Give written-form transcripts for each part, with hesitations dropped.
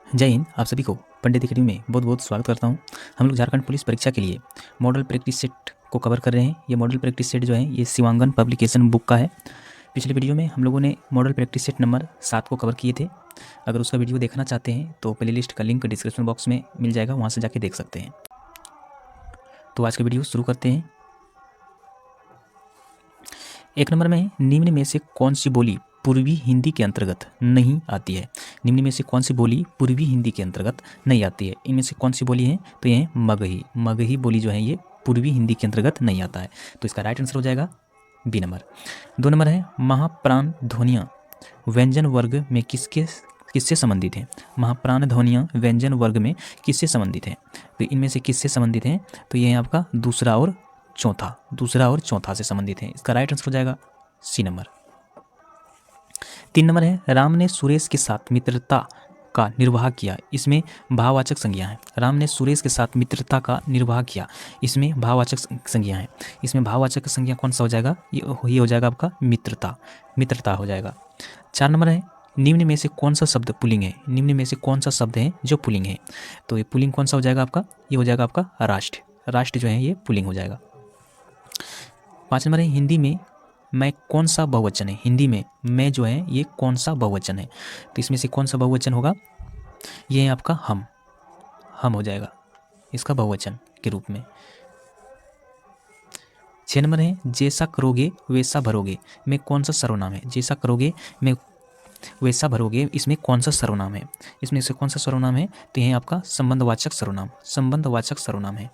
जय हिंद। आप सभी को पंडित अकेडमी में बहुत बहुत स्वागत करता हूं। हम लोग झारखंड पुलिस परीक्षा के लिए मॉडल प्रैक्टिस सेट को कवर कर रहे हैं। ये मॉडल प्रैक्टिस सेट जो है ये शिवांगन पब्लिकेशन बुक का है। पिछले वीडियो में हम लोगों ने मॉडल प्रैक्टिस सेट नंबर 7 को कवर किए थे। अगर उसका वीडियो देखना चाहते हैं तो प्लेलिस्ट का लिंक डिस्क्रिप्शन बॉक्स में मिल जाएगा, वहाँ से जाके देख सकते हैं। तो आज का वीडियो शुरू करते हैं। 1 नंबर में निम्न में से कौन सी बोली पूर्वी हिंदी के अंतर्गत नहीं आती है। निम्न में से कौन सी बोली पूर्वी हिंदी के अंतर्गत नहीं आती है। इनमें से कौन सी बोली है तो ये है मगही। मगही बोली जो है ये पूर्वी हिंदी के अंतर्गत नहीं आता है, तो इसका राइट आंसर हो जाएगा बी नंबर। 2 नंबर है महाप्राण ध्वनियाँ व्यंजन वर्ग में किससे संबंधित हैं। महाप्राण ध्वनियाँ व्यंजन वर्ग में किससे संबंधित हैं, तो इनमें से किससे संबंधित हैं तो ये है आपका दूसरा और चौथा से संबंधित है। इसका राइट आंसर हो जाएगा सी नंबर। 3 नंबर है राम ने सुरेश के साथ मित्रता का निर्वाह किया। इसमें भाववाचक संज्ञा है। राम ने सुरेश के साथ मित्रता का निर्वाह किया, इसमें भाववाचक संज्ञा है। इसमें भाववाचक संज्ञा कौन सा हो जाएगा, ये हो जाएगा आपका मित्रता हो जाएगा। 4 नंबर है निम्न में से कौन सा शब्द पुल्लिंग है। निम्न में से कौन सा शब्द है जो पुल्लिंग है, तो ये पुल्लिंग कौन सा हो जाएगा आपका, ये हो जाएगा आपका राष्ट्र जो है ये पुल्लिंग हो जाएगा। 5 नंबर है हिंदी में मैं कौन सा बहुवचन है। हिंदी में मैं जो है ये कौन सा बहुवचन है, तो इसमें से कौन सा बहुवचन होगा, ये है आपका हम हो जाएगा इसका बहुवचन के रूप में। 6 नंबर है जैसा करोगे वैसा भरोगे में कौन सा सर्वनाम है। जैसा करोगे में वैसा भरोगे, इसमें कौन सा सर्वनाम है। इसमें से कौन सा सर्वनाम है तो ये आपका संबंधवाचक सर्वनाम है।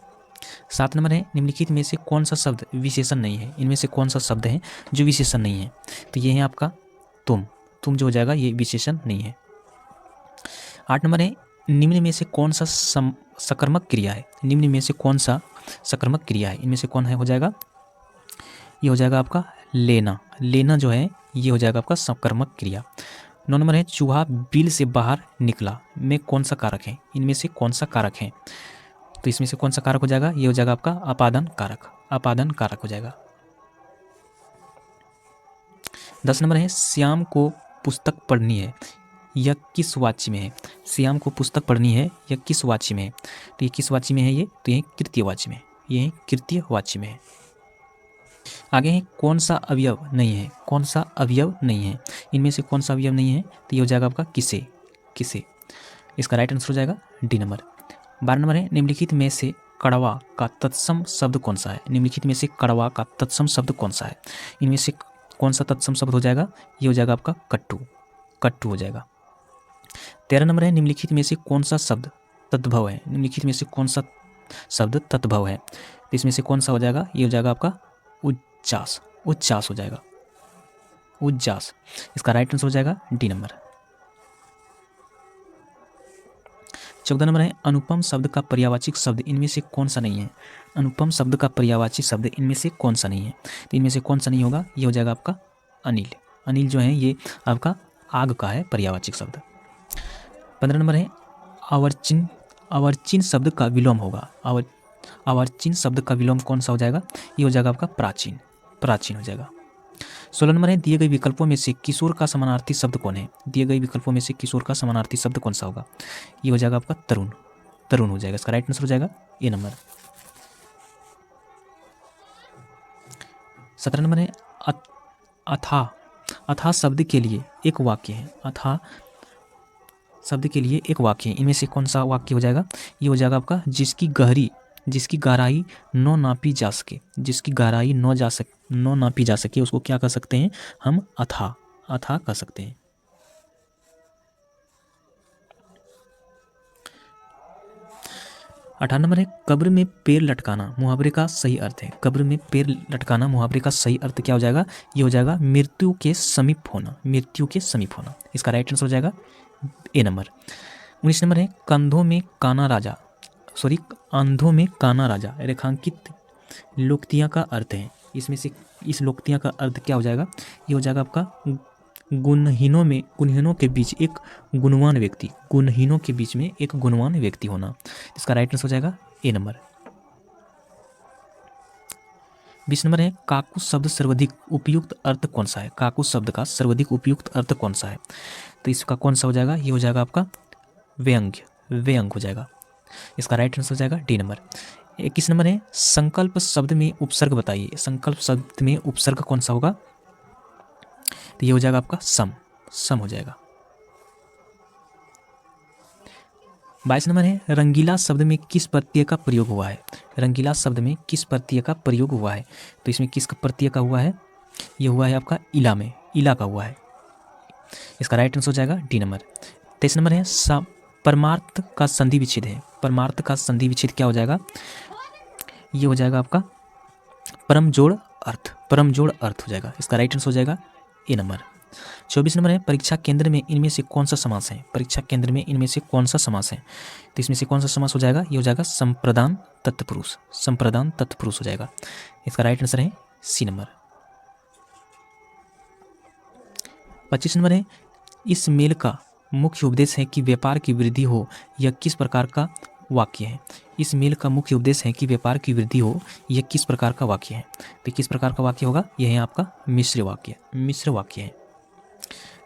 7 नंबर है निम्नलिखित में से कौन सा शब्द विशेषण नहीं है। इनमें से कौन सा शब्द है जो विशेषण नहीं है, तो ये है आपका तुम जो हो जाएगा ये विशेषण नहीं है। 8 नंबर है निम्न में से कौन सा सकर्मक क्रिया है। निम्न में से कौन सा सकर्मक क्रिया है, इनमें से कौन है हो जाएगा, ये हो जाएगा आपका लेना जो है ये हो जाएगा आपका सकर्मक क्रिया। 9 नंबर है चूहा बिल से बाहर निकला में कौन सा कारक है। इनमें से कौन सा कारक है, तो इसमें से कौन सा कारक हो जाएगा, ये हो जाएगा आपका अपादन कारक हो जाएगा। 10 नंबर है श्याम को पुस्तक पढ़नी है यह किस वाच्य में है। श्याम को पुस्तक पढ़नी है यह किस वाच्य में है, तो ये किस वाच्य में है, ये तो ये कृतीय वाच्य में, ये है कृतीय वाच्य में है। आगे है कौन सा अवयव नहीं है। इनमें से कौन सा अवयव नहीं है, तो ये हो जाएगा आपका किसे। इसका राइट आंसर हो जाएगा डी नंबर। 12 नंबर है निम्नलिखित में से कड़वा का तत्सम शब्द कौन सा है। निम्नलिखित में से कड़वा का तत्सम शब्द कौन सा है, इनमें से कौन सा तत्सम शब्द हो जाएगा, ये हो जाएगा आपका कट्टू हो जाएगा। 13 नंबर है निम्नलिखित में से कौन सा शब्द तद्भव है। निम्नलिखित में से कौन सा शब्द तद्भव है, तो इसमें से कौन सा हो जाएगा, ये हो जाएगा आपका उच्चास हो जाएगा उज्जास। इसका राइट आंसर हो जाएगा डी नंबर। 14 नंबर है अनुपम शब्द का पर्यायवाची शब्द इनमें से कौन सा नहीं है। अनुपम शब्द का पर्यायवाची शब्द इनमें से कौन सा नहीं है, तो इनमें से कौन सा नहीं होगा, ये हो जाएगा आपका अनिल जो है ये आपका आग का है पर्यायवाची शब्द। 15 नंबर है आवर्चिन शब्द का विलोम होगा। आवर्चिन शब्द का विलोम कौन सा हो जाएगा, ये हो जाएगा आपका प्राचीन हो जाएगा। 16 नंबर है दिए गए विकल्पों में से किशोर का समानार्थी शब्द कौन है। दिए गए विकल्पों में से किशोर का समानार्थी शब्द कौन सा होगा, ये हो जाएगा आपका तरुण हो जाएगा। इसका राइट आंसर हो जाएगा ए नंबर। 17 नंबर है अथा शब्द के लिए एक वाक्य है। अथा शब्द के लिए एक वाक्य है, इनमें से कौन सा वाक्य हो जाएगा, ये हो जाएगा आपका जिसकी गहराई न नापी जा सके। जिसकी गहराई न नापी जा सके उसको क्या कर सकते हैं हम, अथा कर सकते हैं। 18 नंबर है कब्र में पैर लटकाना मुहावरे का सही अर्थ है। कब्र में पैर लटकाना मुहावरे का सही अर्थ क्या हो जाएगा, ये हो जाएगा मृत्यु के समीप होना। इसका राइट आंसर हो जाएगा ए नंबर। 19 नंबर है अंधों में काना राजा रेखांकित लोकतियाँ का अर्थ है। इसमें से इस लोकतियाँ का अर्थ क्या हो जाएगा, ये हो जाएगा आपका गुणहीनों के बीच एक गुणवान व्यक्ति होना। इसका राइट आंसर हो जाएगा ए नंबर। 20 नंबर है काकू शब्द सर्वाधिक उपयुक्त अर्थ कौन सा है। काकू शब्द का सर्वाधिक उपयुक्त अर्थ कौन सा है, तो इसका कौन सा हो जाएगा, ये हो जाएगा आपका व्यंग्य, व्यंग हो जाएगा। इसका राइट आंसर हो जाएगा डी नंबर। 21 नंबर है संकल्प शब्द में उपसर्ग बताइए। संकल्प शब्द में उपसर्ग कौन सा होगा? तो ये हो जाएगा आपका सम, सम हो जाएगा। 22 नंबर है रंगीला शब्द में किस प्रत्यय का प्रयोग हुआ है? रंगीला शब्द में किस प्रत्यय का प्रयोग हुआ है? तो इसमें किस प्रत्यय का हुआ है? ये हुआ है आपका इला में, इला का हुआ है। इसका राइट आंसर हो जाएगा डी नंबर। 23 नंबर है परमार्थ का संधि विच्छेद है। परमार्थ का संधि विच्छेद क्या हो जाएगा? ये हो जाएगा आपका परम जोड़ अर्थ, परम जोड़ अर्थ हो जाएगा। इसका राइट आंसर हो जाएगा ए नंबर। 24 नंबर है परीक्षा केंद्र में इनमें से कौन सा समास है? परीक्षा केंद्र में इनमें से कौन सा समास है? तो इसमें से कौन सा समास हो जाएगा? ये हो जाएगा संप्रदान तत्पुरुष, संप्रदान तत्पुरुष हो जाएगा। इसका राइट आंसर है सी नंबर। 25 नंबर है इस मेल का मुख्य उपदेश है कि व्यापार की वृद्धि हो, यह किस प्रकार का वाक्य है? इस मेल का मुख्य उपदेश है कि व्यापार की वृद्धि हो, यह किस प्रकार का वाक्य है? तो किस प्रकार का वाक्य होगा? यह है आपका मिश्र वाक्य, मिश्र वाक्य है।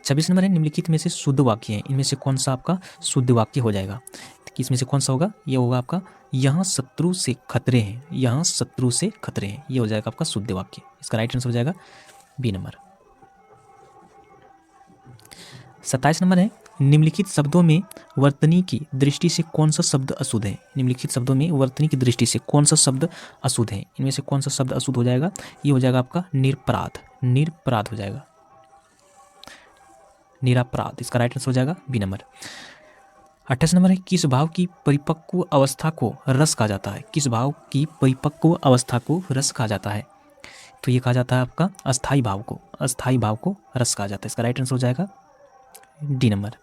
26 नंबर है निम्नलिखित में से शुद्ध वाक्य है, इनमें से कौन सा आपका शुद्ध वाक्य हो जाएगा? इसमें से कौन सा होगा? यह होगा आपका यहाँ शत्रु से खतरे हैं, यहाँ शत्रु से खतरे हैं, यह हो जाएगा आपका शुद्ध वाक्य। इसका राइट आंसर हो जाएगा बी नंबर। 27 नंबर है निम्नलिखित शब्दों में वर्तनी की दृष्टि से कौन सा शब्द अशुद्ध है? निम्नलिखित शब्दों में वर्तनी की दृष्टि से कौन सा शब्द अशुद्ध है? इनमें से कौन सा शब्द अशुद्ध हो जाएगा? ये हो जाएगा आपका निरपराध, निरपराध हो जाएगा, निरापराध। इसका राइट आंसर हो जाएगा बी नंबर। 28 नंबर है किस भाव की परिपक्व अवस्था को रस कहा जाता है? किस भाव की परिपक्व अवस्था को रस कहा जाता है? तो ये कहा जाता है आपका अस्थाई भाव को, अस्थाई भाव को रस कहा जाता है। इसका राइट आंसर हो जाएगा डी नंबर।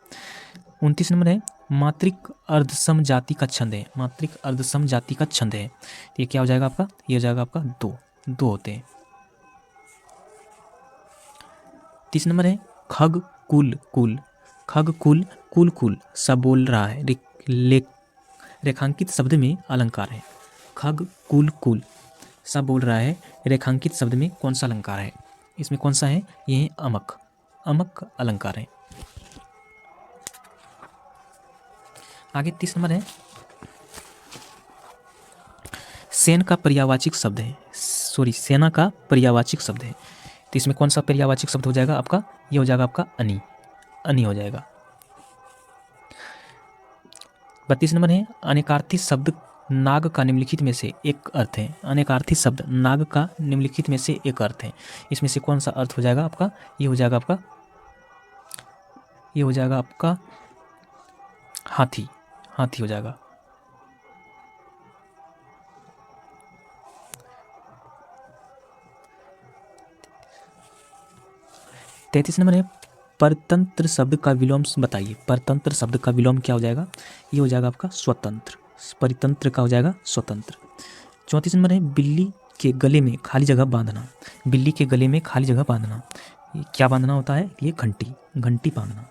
29 नंबर है मात्रिक अर्धसम जाति का छंद है, मात्रिक अर्धसम जाति का छंद है, तो ये क्या हो जाएगा आपका? ये हो जाएगा आपका दो, दो होते हैं। 30 नंबर है खग कुल कुल, खग कुल कुल कुल सब बोल रहा है, रेखांकित शब्द में अलंकार है। खग कुल कुल सब बोल रहा है, रेखांकित शब्द में कौन सा अलंकार है? इसमें कौन सा है? ये है अमक, अमक अलंकार है। आगे 30 नंबर है सेन का पर्यायवाची शब्द है, सेना का पर्यायवाची शब्द है, तो इसमें कौन सा पर्यायवाची शब्द हो जाएगा आपका? ये हो जाएगा आपका अनि, अनि हो जाएगा। 32 नंबर है अनेकार्थी शब्द नाग का निम्नलिखित में से एक अर्थ है। अनेकार्थी शब्द नाग का निम्नलिखित में से एक अर्थ है, इसमें से कौन सा अर्थ हो जाएगा आपका? ये हो जाएगा आपका, ये हो जाएगा आपका हाथी, हाथी हो जाएगा। 33 नंबर है परतंत्र शब्द का विलोम बताइए। परतंत्र शब्द का विलोम क्या हो जाएगा? ये हो जाएगा आपका स्वतंत्र, परितंत्र का हो जाएगा स्वतंत्र। 34 नंबर है बिल्ली के गले में खाली जगह बांधना, बिल्ली के गले में खाली जगह बांधना, ये क्या बांधना होता है? ये घंटी, घंटी बांधना।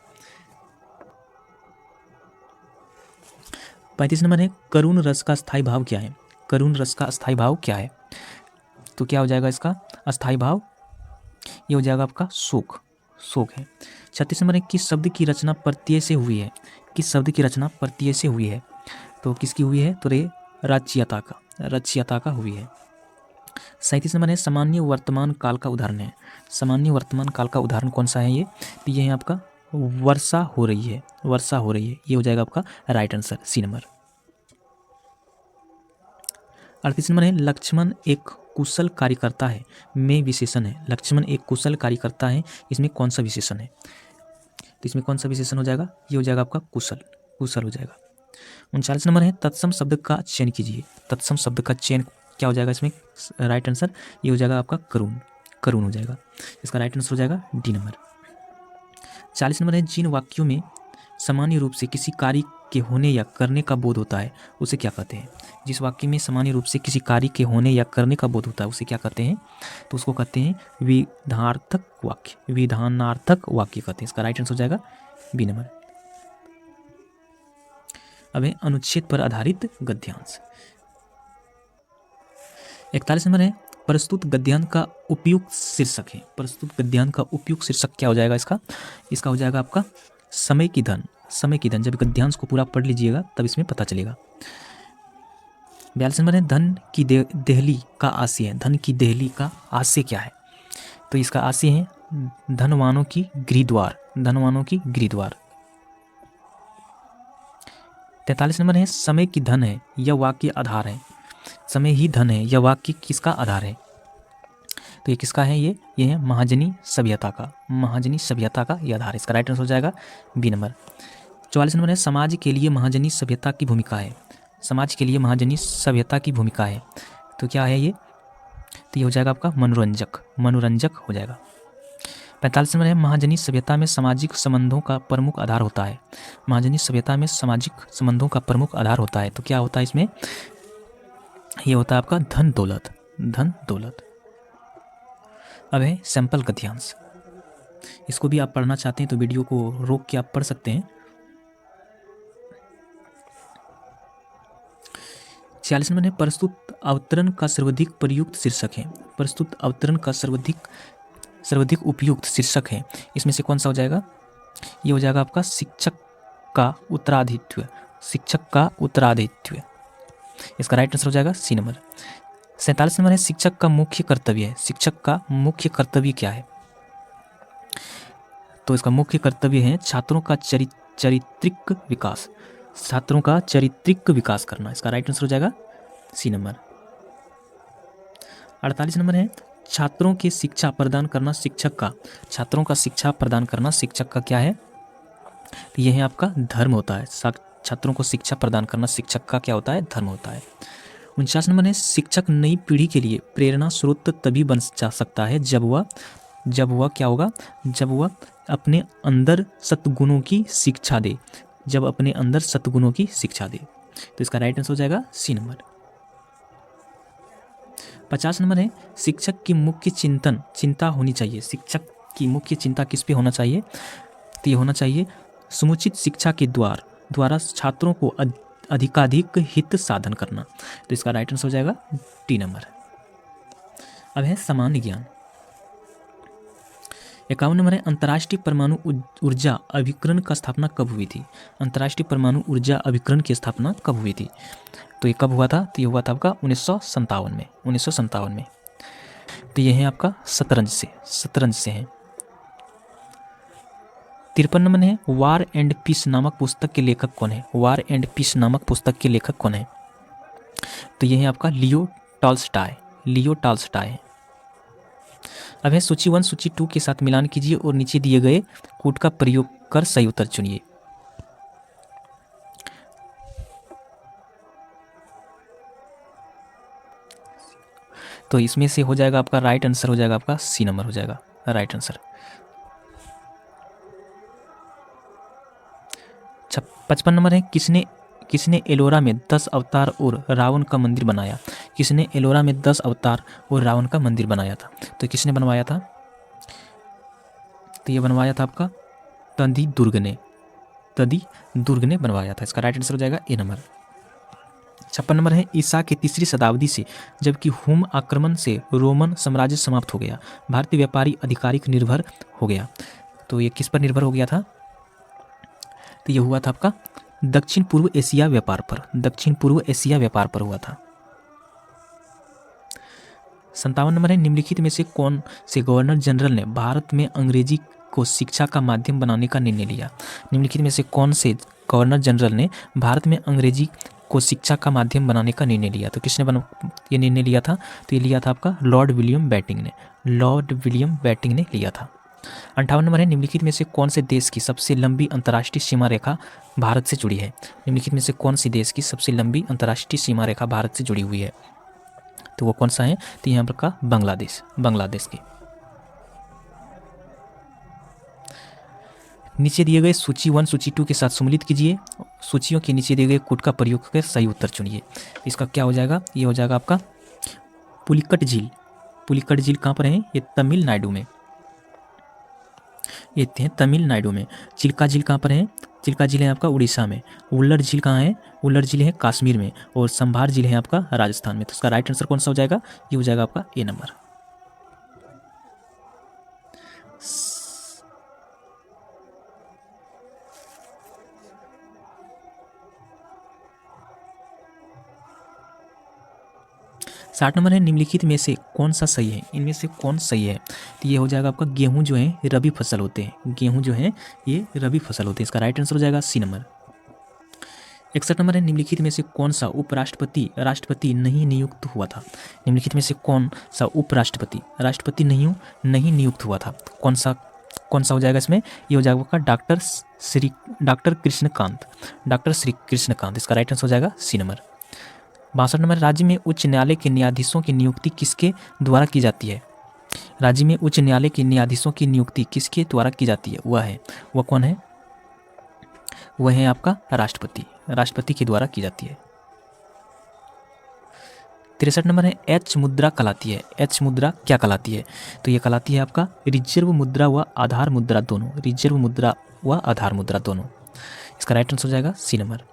35 नंबर है करुण रस का स्थायी भाव क्या है? करुण रस का स्थायी भाव क्या है? तो क्या हो जाएगा इसका अस्थायी भाव? ये हो जाएगा आपका शोक, शोक है। 36 नंबर है किस शब्द की रचना प्रत्यय से हुई है? किस शब्द की रचना प्रत्यय से हुई है? तो किसकी हुई है? तो रे रचयिता का, रचयिता का हुई है। 37 नंबर है सामान्य वर्तमान काल का उदाहरण है। सामान्य वर्तमान काल का उदाहरण कौन सा है? ये तो ये है आपका वर्षा हो रही है, वर्षा हो रही है, ये हो जाएगा आपका right answer C number. 38 number है लक्ष्मण एक कुशल कार्यकर्ता है में विशेषण है। लक्ष्मण एक कुशल कार्यकर्ता है, इसमें कौन सा विशेषण है? तो इसमें कौन सा विशेषण हो जाएगा? ये हो जाएगा आपका कुशल, कुशल हो जाएगा। 39 नंबर है तत्सम शब्द का चयन कीजिए। तत्सम शब्द का चयन क्या हो जाएगा इसमें? राइट आंसर ये हो जाएगा आपका करुण, करुण हो जाएगा। इसका राइट आंसर हो जाएगा डी नंबर। 40 नंबर है जिन वाक्यों में सामान्य रूप से किसी कार्य के होने या करने का बोध होता है उसे क्या कहते हैं? जिस वाक्य में सामान्य रूप से किसी कार्य के होने या करने का बोध होता है उसे क्या कहते हैं? तो उसको कहते हैं विधानार्थक वाक्य, विधानार्थक वाक्य कहते हैं। इसका राइट आंसर हो जाएगा बी नंबर। अब है अनुच्छेद पर आधारित गद्यांश। 41 नंबर है प्रस्तुत गद्यांश का उपयुक्त शीर्षक है। प्रस्तुत गद्यांश का उपयुक्त शीर्षक क्या हो जाएगा इसका? इसका हो जाएगा आपका समय की धन, समय की धन, जब गद्यांश को पूरा पढ़ लीजिएगा तब इसमें पता चलेगा। 42 नंबर है धन की देहली का आशय है। धन की देहली का आशय क्या है? तो इसका आशय है धनवानों की गृहद्वार, धनवानों की गृहद्वार। 43 नंबर है समय की धन है यह वाक्य आधार है। समय ही धन है यह वाक्य किसका आधार है? तो ये किसका है? ये है महाजनी सभ्यता का, महाजनी सभ्यता का ये आधार है। इसका राइट आंसर हो जाएगा बी नंबर। 44 नंबर है समाज के लिए महाजनी सभ्यता की भूमिका है। समाज के लिए महाजनी सभ्यता की भूमिका है, तो क्या है ये? तो ये हो जाएगा आपका मनोरंजक, मनोरंजक हो जाएगा। 45 नंबर है महाजनी सभ्यता में सामाजिक संबंधों का प्रमुख आधार होता है। महाजनी सभ्यता में सामाजिक संबंधों का प्रमुख आधार होता है, तो क्या होता है इसमें? ये होता है आपका धन दौलत, धन दौलत। अब है सैंपल गद्यांश, इसको भी आप पढ़ना चाहते हैं तो वीडियो को रोक के आप पढ़ सकते हैं। 46 नंबर है प्रस्तुत अवतरण का सर्वाधिक प्रयुक्त शीर्षक है। प्रस्तुत अवतरण का सर्वाधिक उपयुक्त शीर्षक है, इसमें से कौन सा हो जाएगा? ये हो जाएगा आपका शिक्षक का उत्तराधित्व, शिक्षक का उत्तराधित्व। इसका राइट आंसर हो जाएगा सी नंबर। 47 नंबर है शिक्षक का मुख्य कर्तव्य है। शिक्षक का मुख्य कर्तव्य क्या है? तो इसका मुख्य कर्तव्य है छात्रों का चारित्रिक विकास, छात्रों का चारित्रिक विकास करना। इसका राइट आंसर हो जाएगा सी नंबर। 48 नंबर है छात्रों की शिक्षा प्रदान करना शिक्षक का, छात्रों का शिक्षा प्रदान करना शिक्षक का क्या है? तो यह है आपका धर्म होता है। छात्रों को शिक्षा प्रदान करना शिक्षक का क्या होता है? धर्म होता है। 49 नंबर है शिक्षक नई पीढ़ी के लिए प्रेरणा स्रोत तभी बन जा सकता है जब वह क्या होगा? जब वह अपने अंदर सद्गुणों की शिक्षा दे, जब अपने अंदर सद्गुणों की शिक्षा दे। तो इसका राइट आंसर हो जाएगा सी नंबर। 50 नंबर है शिक्षक की मुख्य चिंता होनी चाहिए। शिक्षक की मुख्य चिंता किस पे होना चाहिए? तो ये होना चाहिए समुचित शिक्षा के द्वारा छात्रों को अधिकाधिक हित साधन करना। तो इसका राइट आंसर हो जाएगा डी नंबर। अब है सामान्य ज्ञान। 51 नंबर है अंतर्राष्ट्रीय परमाणु ऊर्जा अभिकरण का स्थापना कब हुई थी? अंतर्राष्ट्रीय परमाणु ऊर्जा अभिकरण की स्थापना कब हुई थी? तो ये कब हुआ था? तो ये हुआ था आपका 1957 में, 1957 में। तो ये है आपका शतरंज से है। 53 नंबर है वार एंड पीस नामक पुस्तक के लेखक कौन है? वार एंड पीस नामक पुस्तक के लेखक कौन है? तो ये है आपका लियो टॉल्स्टॉय है। अब है सूची 1 सूची 2 के साथ मिलान कीजिए और नीचे दिए गए कोड का प्रयोग कर सही उत्तर चुनिए। तो इसमें से हो जाएगा आपका राइट आंसर हो जाएगा आपका सी नंबर हो जाएगा राइट आंसर। 55 नंबर है किसने एलोरा में 10 अवतार और रावण का मंदिर बनाया? किसने एलोरा में 10 अवतार और रावण का मंदिर बनाया था? तो किसने बनवाया था? तो ये बनवाया था आपका तदी दुर्ग ने बनवाया था। इसका राइट आंसर हो जाएगा ए नंबर। 56 नंबर है ईसा की 3री शताब्दी से जबकि हुम आक्रमण से रोमन साम्राज्य समाप्त हो गया, भारतीय व्यापारी अधिकारिक निर्भर हो गया। तो ये किस पर निर्भर हो गया था? तो ये हुआ था आपका दक्षिण पूर्व एशिया व्यापार पर हुआ था। 57 नंबर है निम्नलिखित में से कौन से गवर्नर जनरल ने भारत में अंग्रेजी को शिक्षा का माध्यम बनाने का निर्णय लिया? निम्नलिखित में से कौन से गवर्नर जनरल ने भारत में अंग्रेजी को शिक्षा का माध्यम बनाने का निर्णय लिया? तो किसने ये निर्णय लिया था? तो ये लिया था आपका लॉर्ड विलियम बेटिंग ने लिया था। 58 नंबर है निम्नलिखित में से कौन से देश की सबसे लंबी अंतर्राष्ट्रीय सीमा रेखा भारत से जुड़ी है? निम्नलिखित में से कौन सी देश की सबसे लंबी अंतर्राष्ट्रीय सीमा रेखा भारत से जुड़ी हुई है? तो वो कौन सा है? तो यहाँ पर का बांग्लादेश की। नीचे दिए गए सूची 1 सूची 2 के साथ सम्मिलित कीजिए। सूचियों के नीचे दिए गए कोड का प्रयोग करके सही उत्तर चुनिए। इसका क्या हो जाएगा? ये हो जाएगा आपका पुलिकट झील कहाँ पर है? ये तमिलनाडु में। चिल्का झील कहाँ पर है? चिल्का झील है आपका उड़ीसा में। उल्लर झील कहाँ है? उल्लर झील है कश्मीर में। और संभार झील है आपका राजस्थान में। तो इसका राइट आंसर कौन सा हो जाएगा? ये हो जाएगा आपका ए नंबर। 60 नंबर है निम्नलिखित में से कौन सा सही है, इनमें से कौन सही है, तो ये हो जाएगा आपका गेहूं जो है रबी फसल होते हैं, गेहूं जो है ये रबी फसल होते हैं, इसका राइट आंसर हो जाएगा सी नंबर। 61 नंबर है निम्नलिखित में से कौन सा उपराष्ट्रपति राष्ट्रपति नहीं नियुक्त हुआ था, निम्नलिखित में से कौन सा उपराष्ट्रपति राष्ट्रपति नहीं नियुक्त हुआ था, कौन सा हो जाएगा इसमें, ये हो जाएगा आपका डॉक्टर श्री कृष्णकांत, इसका राइट आंसर हो जाएगा सी नंबर। 62 नंबर राज्य में उच्च न्यायालय के न्यायाधीशों की नियुक्ति किसके द्वारा की जाती है, राज्य में उच्च न्यायालय के न्यायाधीशों की नियुक्ति किसके द्वारा की जाती है, वह कौन है, वह है आपका राष्ट्रपति के द्वारा की जाती है। 63 नंबर है एच मुद्रा कहलाती है, एच मुद्रा क्या कहलाती है, तो ये कहलाती है आपका रिजर्व मुद्रा व आधार मुद्रा दोनों, रिजर्व मुद्रा व आधार मुद्रा दोनों, इसका राइट आंसर हो जाएगा सी नंबर।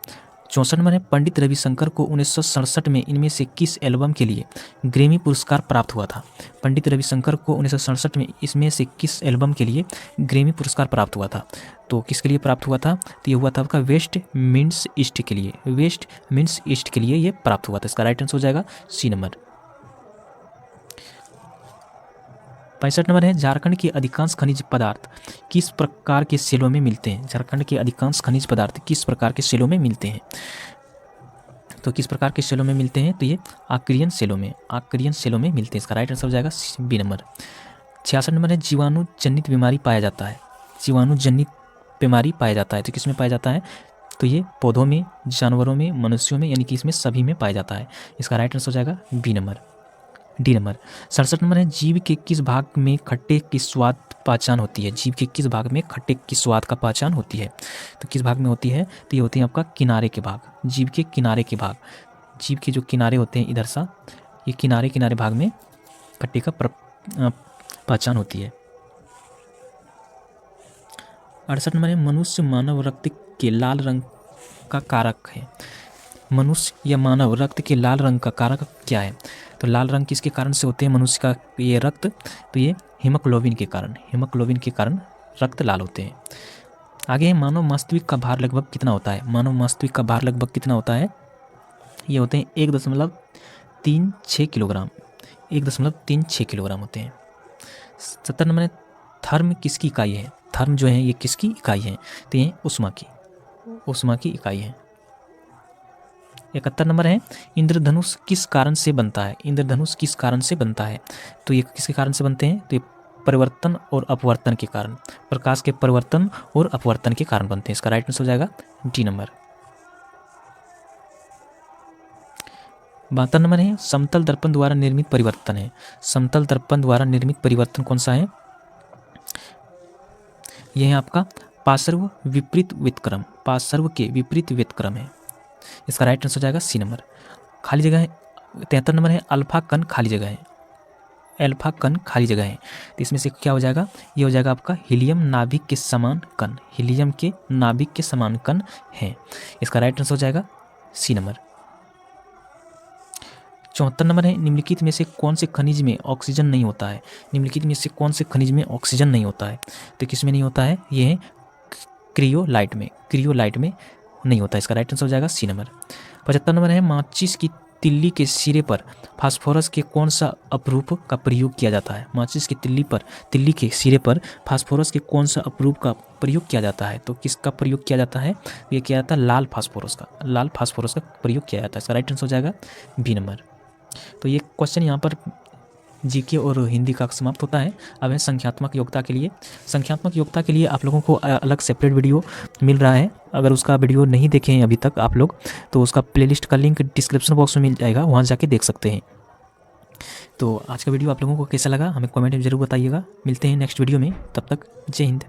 64 नंबर है पंडित रविशंकर को 1967 में इनमें से किस एल्बम के लिए ग्रैमी पुरस्कार प्राप्त हुआ था, पंडित रविशंकर को 1967 में इसमें से किस एल्बम के लिए ग्रैमी पुरस्कार प्राप्त हुआ था, तो किसके लिए प्राप्त हुआ था, तो ये हुआ था आपका वेस्ट मीन्स ईस्ट के लिए, वेस्ट मीन्स ईस्ट के लिए ये प्राप्त हुआ था, इसका राइट आंसर हो जाएगा सी नंबर। 65 नंबर है झारखंड के अधिकांश खनिज पदार्थ किस प्रकार के सेलों में मिलते हैं, झारखंड के अधिकांश खनिज पदार्थ किस प्रकार के सेलों में मिलते हैं, तो किस प्रकार के सेलों में मिलते हैं, तो ये आक्रियन सेलों में मिलते हैं, इसका राइट आंसर हो जाएगा बी नंबर। 66 नंबर है जीवाणु जनित बीमारी पाया जाता है, जीवाणु जनित बीमारी पाया जाता है, तो किसमें पाया जाता है, तो ये पौधों में, जानवरों में, मनुष्यों में, यानी कि इसमें सभी में पाया जाता है, इसका राइट आंसर हो जाएगा B number, D number. 67 number है जीव के किस भाग में खट्टे की स्वाद पहचान होती है, जीव के किस भाग में खट्टे की स्वाद का पहचान होती है, तो किस भाग में होती है, तो ये होती है आपका किनारे के भाग, जीव के किनारे के भाग, जीव के जो किनारे होते हैं इधर सा, ये किनारे भाग में खट्टे का पहचान होती है। 68 नंबर है मनुष्य मानव रक्त के लाल रंग का कारक है, मनुष्य या मानव रक्त के लाल रंग का कारक क्या है, तो लाल रंग किसके कारण से होते हैं मनुष्य का ये रक्त, तो ये हीमोग्लोबिन के कारण रक्त लाल होते हैं। आगे है मानव मस्तिष्क का भार लगभग कितना होता है, मानव मस्तिष्क का भार लगभग कितना होता है, ये होते हैं 1.36 किलोग्राम, 1.36 किलोग्राम होते हैं। 70 नंबर है थर्म किसकी इकाई है, थर्म जो है ये किसकी इकाई है, तो ये उष्मा की इकाई है। 71 नंबर है इंद्रधनुष किस कारण से बनता है, इंद्रधनुष किस कारण से बनता है, तो ये किसके कारण से बनते हैं, तो ये परिवर्तन और अपवर्तन के कारण, प्रकाश के परिवर्तन और अपवर्तन के कारण बनते हैं, इसका राइट आंसर हो जाएगा डी नंबर। 72 नंबर है समतल दर्पण द्वारा निर्मित परिवर्तन है, समतल दर्पण द्वारा निर्मित परिवर्तन कौन सा है, यह है आपका पार्श्व विपरीत व्युत्क्रम, पार्श्व के विपरीत व्युत्क्रम है, इसका राइट आंसर हो जाएगा सी नंबर। खाली जगह है 73 नंबर है अल्फा कण खाली जगह है, अल्फा कण खाली जगह है, तो इसमें से क्या हो जाएगा, ये हो जाएगा आपका हीलियम नाभिक के समान कण, हीलियम के नाभिक के समान कण है, इसका राइट आंसर हो जाएगा सी नंबर। 74 नंबर है निम्नलिखित में से कौन से खनिज में ऑक्सीजन नहीं होता है, निम्नलिखित में से कौन से खनिज में ऑक्सीजन नहीं होता है, तो किस में नहीं होता है, ये है क्रियोलाइट में नहीं होता है, इसका राइट आंसर हो जाएगा सी नंबर। 75 नंबर है माचिस की तिल्ली के सिरे पर फास्फोरस के कौन सा अपरूप का प्रयोग किया जाता है, माचिस की तिल्ली के सिरे पर फास्फोरस के कौन सा अपरूप का प्रयोग किया जाता है, तो किसका प्रयोग किया जाता है, ये किया जाता है लाल फास्फोरस का प्रयोग किया जाता है, इसका राइट आंसर हो जाएगा बी नंबर। तो ये क्वेश्चन यहाँ पर जीके और हिंदी का समाप्त होता है। अब है संख्यात्मक योग्यता के लिए। संख्यात्मक योग्यता के लिए आप लोगों को अलग सेपरेट वीडियो मिल रहा है, अगर उसका वीडियो नहीं देखे हैं अभी तक आप लोग तो उसका प्लेलिस्ट का लिंक डिस्क्रिप्शन बॉक्स में मिल जाएगा, वहाँ जाके देख सकते हैं। तो आज का वीडियो आप लोगों को कैसा लगा हमें कमेंट में ज़रूर बताइएगा। मिलते हैं नेक्स्ट वीडियो में, तब तक जय हिंद।